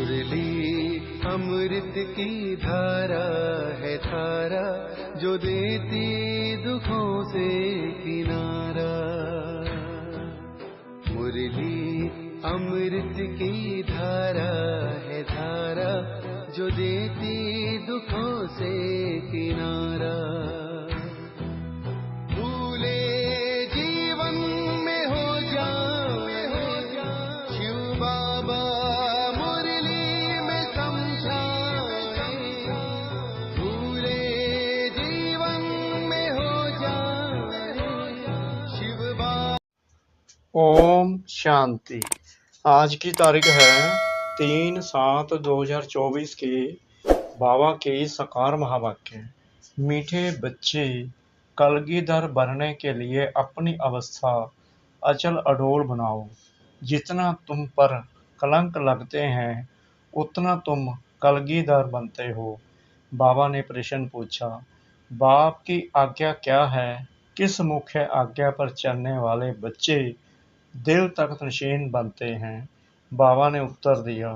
मुरली अमृत की धारा है धारा, जो देती दुखों से किनारा। मुरली अमृत की धारा है धारा, जो देती दुखों से किनारा। भूले जीवन में हो जाए शिव बाबा मुरली में समझाए। भूले जीवन में हो जाए शिव बाबा। ओम शांति। आज की तारीख है 3/7/2024 की बाबा के साकार महावाक्य। मीठे बच्चे, कलगीधर बनने के लिए अपनी अवस्था अचल अडोल बनाओ। जितना तुम पर कलंक लगते हैं उतना तुम कलगीधर बनते हो। बाबा ने प्रश्न पूछा, बाप की आज्ञा क्या है? किस मुख्य आज्ञा पर चलने वाले बच्चे दिल तक नशीन बनते हैं? बाबा ने उत्तर दिया,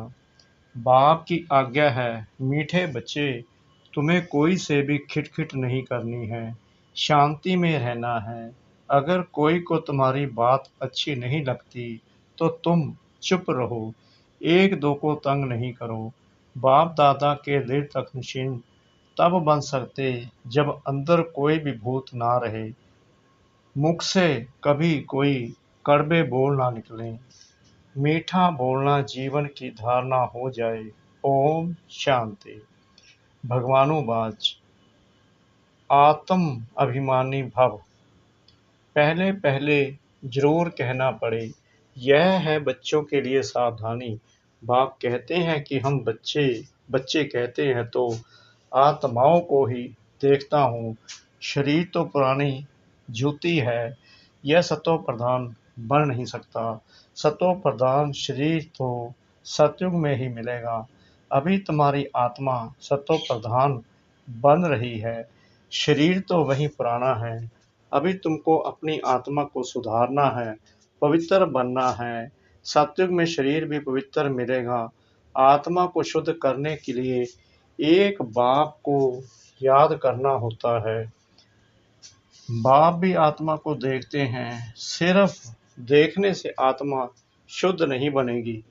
बाप की आज्ञा है, मीठे बच्चे, तुम्हें कोई से भी खिटखिट नहीं करनी है, शांति में रहना है। अगर कोई को तुम्हारी बात अच्छी नहीं लगती तो तुम चुप रहो, एक दो को तंग नहीं करो। बाप दादा के दिल तक नशीन तब बन सकते जब अंदर कोई भी भूत ना रहे, मुख से कभी कोई कड़वे बोल ना निकले, मीठा बोलना जीवन की धारणा हो जाए। ओम शांति। भगवानुवाच, आत्म अभिमानी भव। पहले पहले जरूर कहना पड़े, यह है बच्चों के लिए सावधानी। बाप कहते हैं कि हम बच्चे कहते हैं तो आत्माओं को ही देखता हूँ। शरीर तो पुरानी जूती है, यह सतो प्रधान बन नहीं सकता। सतो प्रधान शरीर तो सतयुग में ही मिलेगा। अभी तुम्हारी आत्मा सतो प्रधान बन रही है, शरीर तो वही पुराना है। अभी तुमको अपनी आत्मा को सुधारना है, पवित्र बनना है। सतयुग में शरीर भी पवित्र मिलेगा। आत्मा को शुद्ध करने के लिए एक बाप को याद करना होता है। बाप भी आत्मा को देखते हैं, सिर्फ देखने से आत्मा शुद्ध नहीं बनेगी।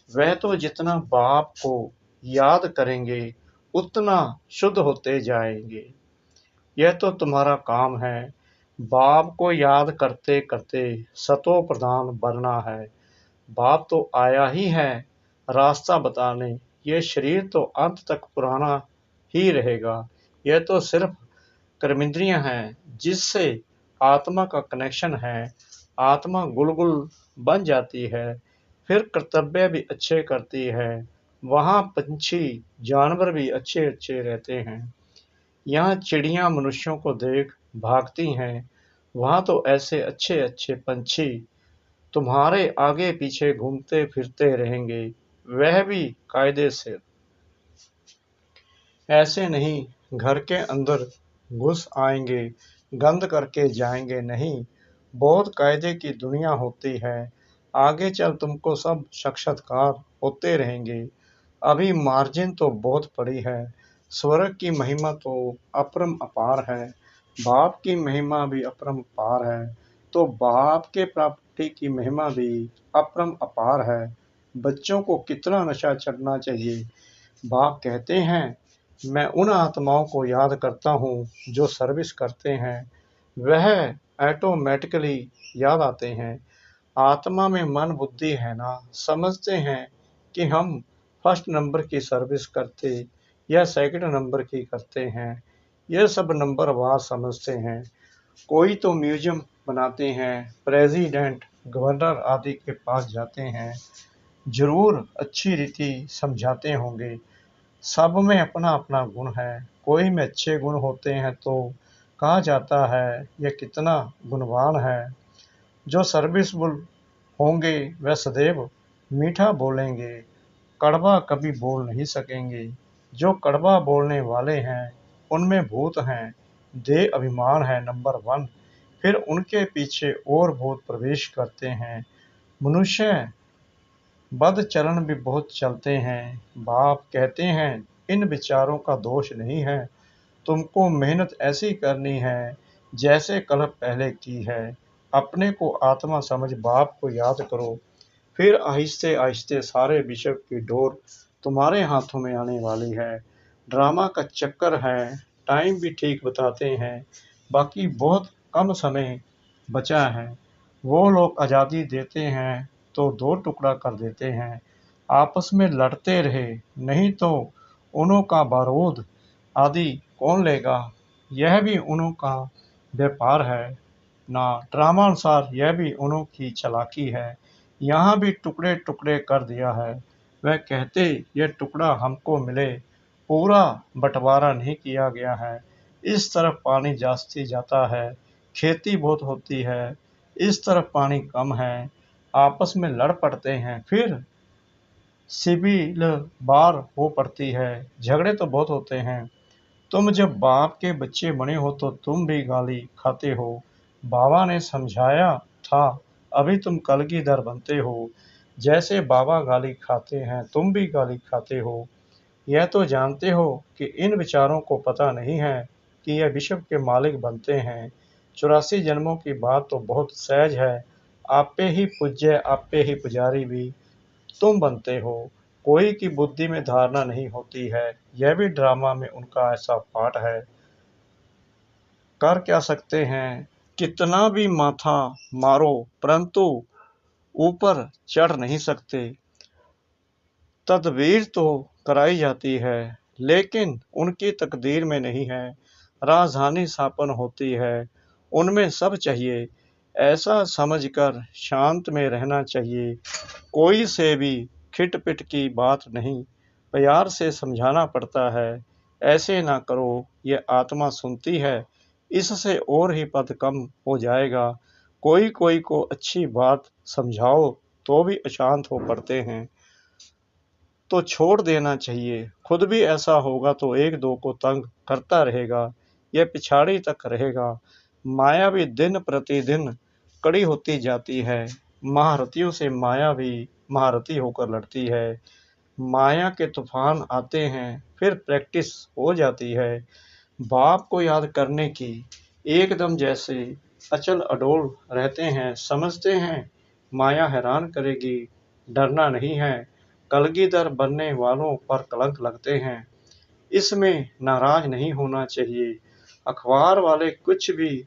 वह तो जितना बाप को याद करेंगे उतना शुद्ध होते जाएंगे। यह तो तुम्हारा काम है, बाप को याद करते करते सतो प्रधान बनना है। बाप तो आया ही है रास्ता बताने, यह शरीर तो अंत तक पुराना ही रहेगा। यह तो सिर्फ कर्मेंद्रियां हैं जिससे आत्मा का कनेक्शन है। आत्मा गुलगुल बन जाती है, फिर कर्तव्य भी अच्छे करती है। वहाँ पंछी जानवर भी अच्छे अच्छे रहते हैं। यहाँ चिड़ियाँ मनुष्यों को देख भागती हैं, वहाँ तो ऐसे अच्छे अच्छे पंछी तुम्हारे आगे पीछे घूमते फिरते रहेंगे, वह भी कायदे से। ऐसे नहीं घर के अंदर घुस आएंगे, गंद करके जाएंगे नहीं। बहुत कायदे की दुनिया होती है, आगे चल तुमको सब साक्षात्कार होते रहेंगे। अभी मार्जिन तो बहुत पड़ी है। स्वर्ग की महिमा तो अपरम अपार है, बाप की महिमा भी अपरम अपार है, तो बाप के प्राप्ति की महिमा भी अपरम अपार है। बच्चों को कितना नशा चढ़ना चाहिए। बाप कहते हैं, मैं उन आत्माओं को याद करता हूँ जो सर्विस करते हैं, वह ऑटोमेटिकली याद आते हैं। आत्मा में मन बुद्धि है ना, समझते हैं कि हम फर्स्ट नंबर की सर्विस करते या सेकंड नंबर की करते हैं। यह सब नंबर वार समझते हैं। कोई तो म्यूजियम बनाते हैं, प्रेसिडेंट गवर्नर आदि के पास जाते हैं, जरूर अच्छी रीति समझाते होंगे। सब में अपना अपना गुण है, कोई में अच्छे गुण होते हैं तो कहा जाता है यह कितना गुणवान है। जो सर्विसफुल होंगे वह सदैव मीठा बोलेंगे, कड़वा कभी बोल नहीं सकेंगे। जो कड़वा बोलने वाले हैं उनमें भूत हैं, देह अभिमान है नंबर 1, फिर उनके पीछे और भूत प्रवेश करते हैं। मनुष्य बद चलन भी बहुत चलते हैं। बाप कहते हैं इन विचारों का दोष नहीं है, तुमको मेहनत ऐसी करनी है जैसे कल पहले की है। अपने को आत्मा समझ बाप को याद करो, फिर आहिस्ते आहिस्ते सारे विश्व की डोर तुम्हारे हाथों में आने वाली है। ड्रामा का चक्कर है, टाइम भी ठीक बताते हैं, बाकी बहुत कम समय बचा है। वो लोग आज़ादी देते हैं तो दो टुकड़ा कर देते हैं। आपस में लड़ते रहे, नहीं तो उन्हों का बारूद आदि कौन लेगा। यह भी उन्हों का व्यापार है ना, ड्रामानुसार यह भी उन्हों की चालाकी है। यहाँ भी टुकड़े टुकड़े कर दिया है। वह कहते यह टुकड़ा हमको मिले, पूरा बंटवारा नहीं किया गया है। इस तरफ पानी जास्ती जाता है, खेती बहुत होती है, इस तरफ पानी कम है, आपस में लड़ पड़ते हैं, फिर सिविल बार हो पड़ती है, झगड़े तो बहुत होते हैं। तुम जब बाप के बच्चे बने हो तो तुम भी गाली खाते हो। बाबा ने समझाया था, अभी तुम कलगीधर बनते हो। जैसे बाबा गाली खाते हैं तुम भी गाली खाते हो। यह तो जानते हो कि इन विचारों को पता नहीं है कि यह विश्व के मालिक बनते हैं। 84 जन्मों की बात तो बहुत सहज है। आपे ही पूज्य आपे ही पुजारी भी तुम बनते हो। कोई की बुद्धि में धारणा नहीं होती है। यह भी ड्रामा में उनका ऐसा पाठ है। कर क्या सकते हैं, कितना भी माथा मारो परंतु ऊपर चढ़ नहीं सकते। तदबीर तो कराई जाती है, लेकिन उनकी तकदीर में नहीं है। राजधानी स्थापन होती है, उनमें सब चाहिए। ऐसा समझकर शांत में रहना चाहिए। कोई से भी खिट-पिट की बात नहीं, प्यार से समझाना पड़ता है। ऐसे ना करो, ये आत्मा सुनती है, इससे और ही पद कम हो जाएगा। कोई कोई को अच्छी बात समझाओ तो भी अशांत हो पड़ते हैं, तो छोड़ देना चाहिए। खुद भी ऐसा होगा तो एक दो को तंग करता रहेगा, यह पिछाड़ी तक रहेगा। माया भी दिन प्रतिदिन कड़ी होती जाती है। महारथियों से माया भी महारथी होकर लड़ती है। माया के तूफान आते हैं, फिर प्रैक्टिस हो जाती है। बाप को याद करने की एकदम जैसे अचल अडोल रहते हैं, समझते हैं माया हैरान करेगी, डरना नहीं है। कलगीधर बनने वालों पर कलंक लगते हैं, इसमें नाराज नहीं होना चाहिए। अखबार वाले कुछ भी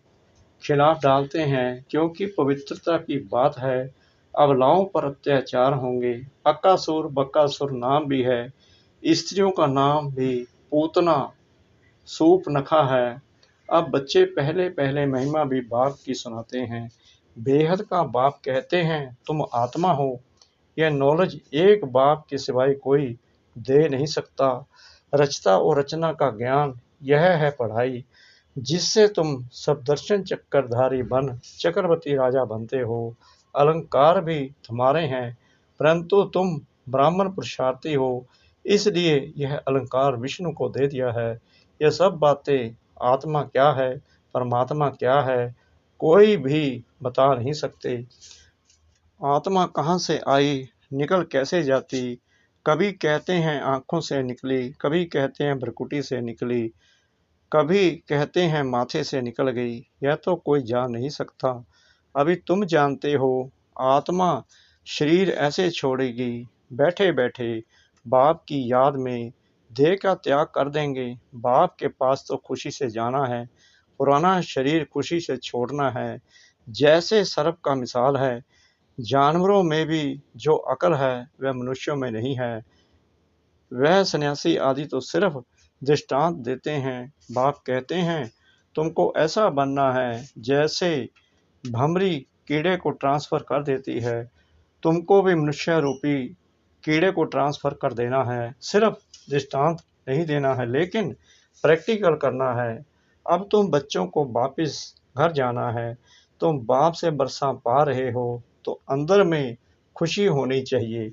खिलाफ डालते हैं क्योंकि पवित्रता की बात है। अबलाओं पर अत्याचार होंगे। अक्कासुर बक्कासुर नाम भी है, स्त्रियों का नाम भी पूतना सूपनखा है। अब बच्चे पहले पहले महिमा भी बाप की सुनाते हैं। बेहद का बाप कहते हैं तुम आत्मा हो। यह नॉलेज एक बाप के सिवाय कोई दे नहीं सकता। रचता और रचना का ज्ञान यह है पढ़ाई, जिससे तुम सप्तदर्शन चक्रधारी बन चक्रवर्ती राजा बनते हो। अलंकार भी तुम्हारे हैं, परंतु तुम ब्राह्मण पुरुषार्थी हो, इसलिए यह अलंकार विष्णु को दे दिया है। यह सब बातें आत्मा क्या है, परमात्मा क्या है, कोई भी बता नहीं सकते। आत्मा कहाँ से आई, निकल कैसे जाती। कभी कहते हैं आँखों से निकली, कभी कहते हैं भ्रुकुटी से निकली, कभी कहते हैं माथे से निकल गई। यह तो कोई जान नहीं सकता। अभी तुम जानते हो। आत्मा शरीर ऐसे छोड़ेगी, बैठे बैठे बाप की याद में देह का त्याग कर देंगे। बाप के पास तो खुशी से जाना है, पुराना शरीर खुशी से छोड़ना है। जैसे सर्प का मिसाल है, जानवरों में भी जो अकल है वह मनुष्यों में नहीं है। वह सन्यासी आदि तो सिर्फ दृष्टांत देते हैं। बाप कहते हैं तुमको ऐसा बनना है जैसे भमरी कीड़े को ट्रांसफर कर देती है। तुमको भी मनुष्य रूपी कीड़े को ट्रांसफर कर देना है। सिर्फ दृष्टांत नहीं देना है, लेकिन प्रैक्टिकल करना है। अब तुम बच्चों को वापिस घर जाना है। तुम बाप से बरसा पा रहे हो तो अंदर में खुशी होनी चाहिए।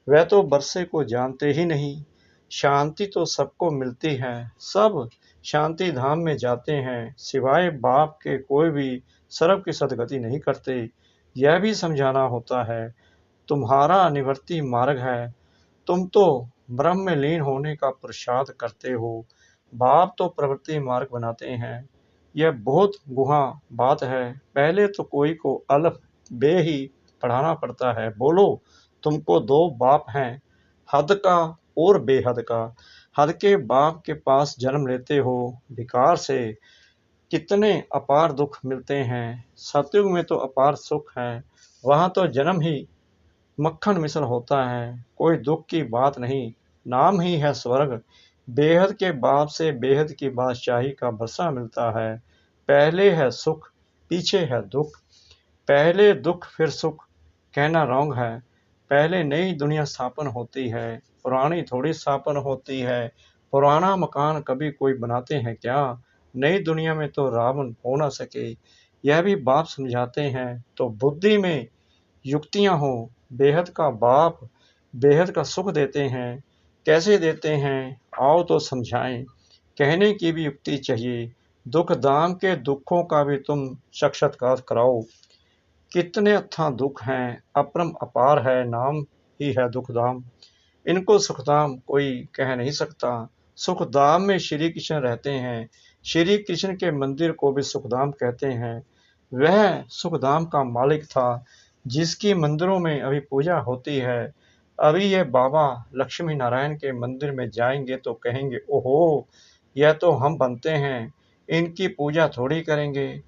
वह तो बरसे को जानते ही नहीं। शांति तो सबको मिलती है, सब शांति धाम में जाते हैं, सिवाय बाप के कोई भी सर्व की सदगति नहीं करते। यह भी समझाना होता है। तुम्हारा निवर्ती मार्ग है। तुम तो ब्रह्म में लीन होने का पुरुषार्थ करते हो, बाप तो प्रवृत्ति मार्ग बनाते हैं। यह बहुत गुहा बात है। पहले तो कोई को अल्फ बे ही पढ़ाना पड़ता है। बोलो, तुमको दो बाप हैं, हद का और बेहद का। हद के बाप के पास जन्म लेते हो विकार से, कितने अपार दुख मिलते हैं। सतयुग में तो अपार सुख है, वहां तो जन्म ही मक्खन मिसल होता है। कोई दुख की बात नहीं, नाम ही है स्वर्ग। बेहद के बाप से बेहद की बादशाही का बसा मिलता है। पहले है सुख, पीछे है दुख। पहले दुख फिर सुख कहना रॉन्ग है। पहले नई दुनिया स्थापन होती है, पुरानी थोड़ी स्थापन होती है। पुराना मकान कभी कोई बनाते हैं क्या? नई दुनिया में तो रावण हो ना सके, यह भी बाप समझाते हैं। तो बुद्धि में युक्तियां हो। बेहद का बाप बेहद का सुख देते हैं। कैसे देते हैं, आओ तो समझाएं। कहने की भी युक्ति चाहिए। दुख दाम के दुखों का भी तुम साक्षात्कार कराओ। कितने अथाह दुख हैं, अपरम अपार है, नाम ही है दुखधाम। इनको सुखधाम कोई कह नहीं सकता। सुखधाम में श्री कृष्ण रहते हैं। श्री कृष्ण के मंदिर को भी सुखधाम कहते हैं। वह सुखधाम का मालिक था, जिसकी मंदिरों में अभी पूजा होती है। अभी ये बाबा लक्ष्मी नारायण के मंदिर में जाएंगे तो कहेंगे, ओहो, यह तो हम बनते हैं, इनकी पूजा थोड़ी करेंगे।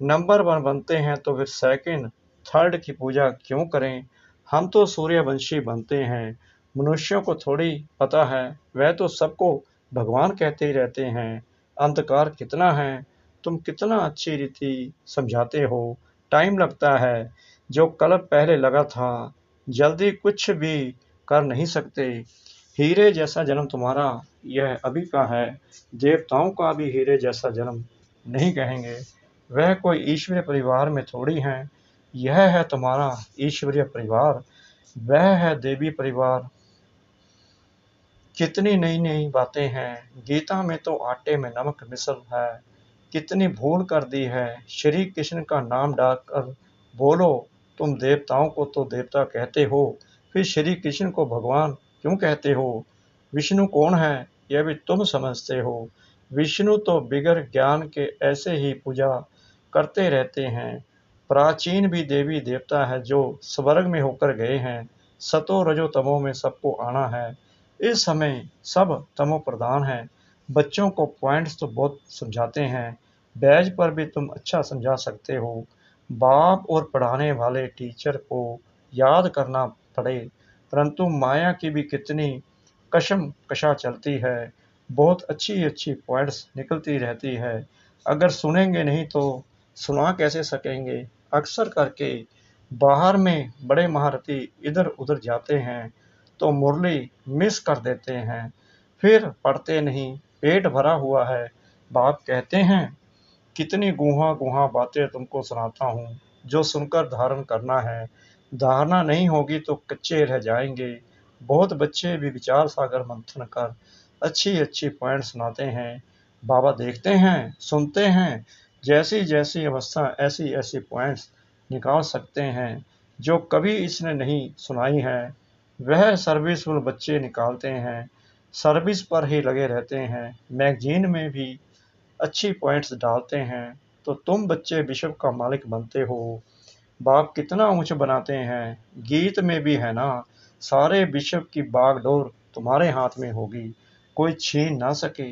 नंबर 1 बनते हैं तो फिर सेकंड थर्ड की पूजा क्यों करें? हम तो सूर्यवंशी बनते हैं। मनुष्यों को थोड़ी पता है, वह तो सबको भगवान कहते ही रहते हैं। अंधकार कितना है, तुम कितना अच्छी रीति समझाते हो। टाइम लगता है, जो कल पहले लगा था, जल्दी कुछ भी कर नहीं सकते। हीरे जैसा जन्म तुम्हारा यह अभी का है। देवताओं का भी हीरे जैसा जन्म नहीं कहेंगे। वह कोई ईश्वरीय परिवार में थोड़ी हैं। यह है तुम्हारा ईश्वरीय परिवार, वह है देवी परिवार। कितनी नई नई बातें हैं, गीता में तो आटे में नमक मिसल है। कितनी भूल कर दी है। श्री कृष्ण का नाम डालकर बोलो। तुम देवताओं को तो देवता कहते हो, फिर श्री कृष्ण को भगवान क्यों कहते हो? विष्णु कौन है, यह भी तुम समझते हो। विष्णु तो बिगर ज्ञान के ऐसे ही पूजा करते रहते हैं। प्राचीन भी देवी देवता है जो स्वर्ग में होकर गए हैं। सतो रजो तमो में सबको आना है। इस समय सब तमो प्रधान है। बच्चों को पॉइंट्स तो बहुत समझाते हैं, बैच पर भी तुम अच्छा समझा सकते हो। बाप और पढ़ाने वाले टीचर को याद करना पड़े, परंतु माया की भी कितनी कशम कशा चलती है। बहुत अच्छी अच्छी पॉइंट्स निकलती रहती है। अगर सुनेंगे नहीं तो सुना कैसे सकेंगे? अक्सर करके बाहर में बड़े महारथी इधर उधर जाते हैं तो मुरली मिस कर देते हैं, फिर पढ़ते नहीं। पेट भरा हुआ है। बाप कहते हैं, कितनी गुहा गुहा बातें तुमको सुनाता हूँ, जो सुनकर धारण करना है। धारणा नहीं होगी तो कच्चे रह जाएंगे। बहुत बच्चे भी विचार सागर मंथन कर अच्छी अच्छी पॉइंट सुनाते हैं। बाबा देखते हैं, सुनते हैं, जैसी जैसी अवस्था ऐसी ऐसी पॉइंट्स निकाल सकते हैं जो कभी इसने नहीं सुनाई है। वह सर्विसफुल बच्चे निकालते हैं, सर्विस पर ही लगे रहते हैं। मैगजीन में भी अच्छी पॉइंट्स डालते हैं, तो तुम बच्चे विश्व का मालिक बनते हो। बाप कितना ऊंच बनाते हैं। गीत में भी है ना, सारे विश्व की बागडोर तुम्हारे हाथ में होगी, कोई छीन ना सके।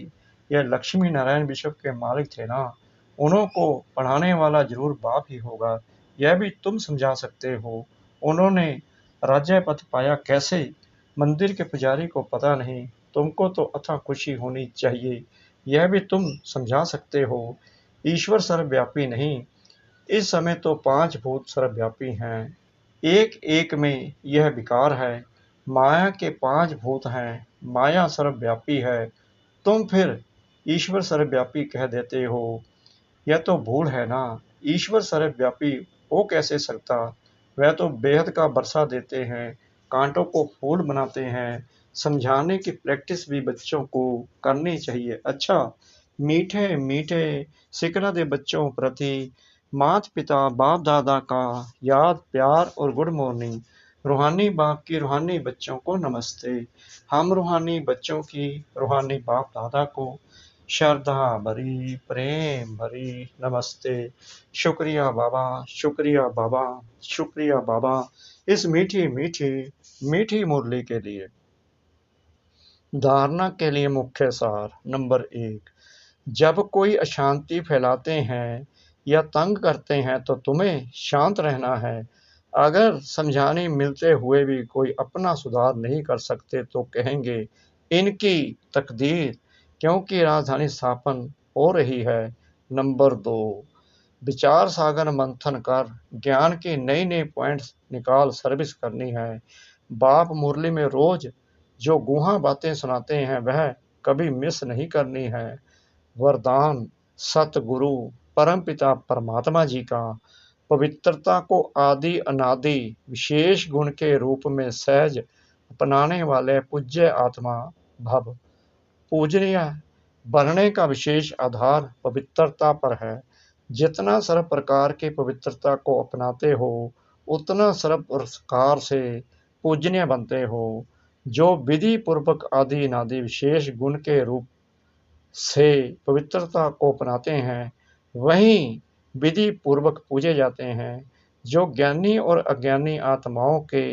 यह लक्ष्मी नारायण विश्व के मालिक थे ना, उन्हों को पढ़ाने वाला जरूर बाप ही होगा। यह भी तुम समझा सकते हो। उन्होंने राज्य पथ पाया कैसे, मंदिर के पुजारी को पता नहीं, तुमको तो अथाह खुशी होनी चाहिए। यह भी तुम समझा सकते हो। ईश्वर सर्वव्यापी नहीं, इस समय तो 5 भूत सर्वव्यापी हैं। एक एक में यह विकार है। माया के 5 भूत हैं, माया सर्वव्यापी है। तुम फिर ईश्वर सर्वव्यापी कह देते हो। यह तो भूल है ना। ईश्वर सर्वव्यापी हो कैसे सकता? वह तो बेहद का बरसा देते हैं, कांटों को फूल बनाते हैं। समझाने की प्रैक्टिस भी बच्चों को करनी चाहिए। अच्छा, मीठे मीठे सिकना दे बच्चों प्रति माता पिता बाप दादा का याद प्यार और गुड मॉर्निंग। रूहानी बाप की रूहानी बच्चों को नमस्ते। हम रूहानी बच्चों की रूहानी बाप दादा को श्रद्धा भरी, प्रेम भरी नमस्ते। शुक्रिया बाबा, शुक्रिया बाबा, शुक्रिया बाबा, इस मीठी मीठी मीठी मुरली के लिए। धारणा के लिए मुख्य सार। नंबर 1, जब कोई अशांति फैलाते हैं या तंग करते हैं तो तुम्हें शांत रहना है। अगर समझाने मिलते हुए भी कोई अपना सुधार नहीं कर सकते तो कहेंगे इनकी तकदीर, क्योंकि राजधानी स्थापन हो रही है। नंबर 2, विचार सागर मंथन कर ज्ञान के नए नए पॉइंट्स निकाल सर्विस करनी है। बाप मुरली में रोज जो गुहा बातें सुनाते हैं वह कभी मिस नहीं करनी है। वरदान सतगुरु परमपिता परमात्मा जी का, पवित्रता को आदि अनादि विशेष गुण के रूप में सहज अपनाने वाले पूज्य आत्मा भव। पूजनीय बनने का विशेष आधार पवित्रता पर है। जितना सर्व प्रकार के पवित्रता को अपनाते हो उतना सर्व प्रकार से पूजनीय बनते हो। जो विधि पूर्वक आदि अनादि विशेष गुण के रूप से पवित्रता को अपनाते हैं वहीं विधि पूर्वक पूजे जाते हैं। जो ज्ञानी और अज्ञानी आत्माओं के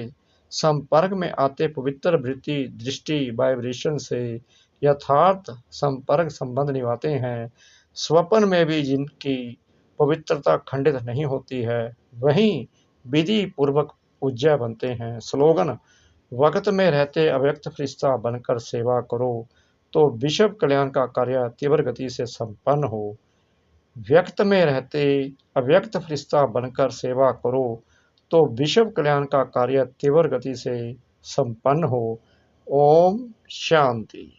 संपर्क में आते पवित्र वृत्ति दृष्टि वाइब्रेशन से यथार्थ संपर्क संबंध निभाते हैं, स्वप्न में भी जिनकी पवित्रता खंडित नहीं होती है वहीं विधि पूर्वक पूज्य बनते हैं। स्लोगन, वक्त में रहते अव्यक्त फरिश्ता बनकर सेवा करो तो विश्व कल्याण का कार्य तीव्र गति से संपन्न हो। व्यक्त में रहते अव्यक्त फरिश्ता बनकर सेवा करो तो विश्व कल्याण का कार्य तीव्र गति से संपन्न हो। ओम शांति।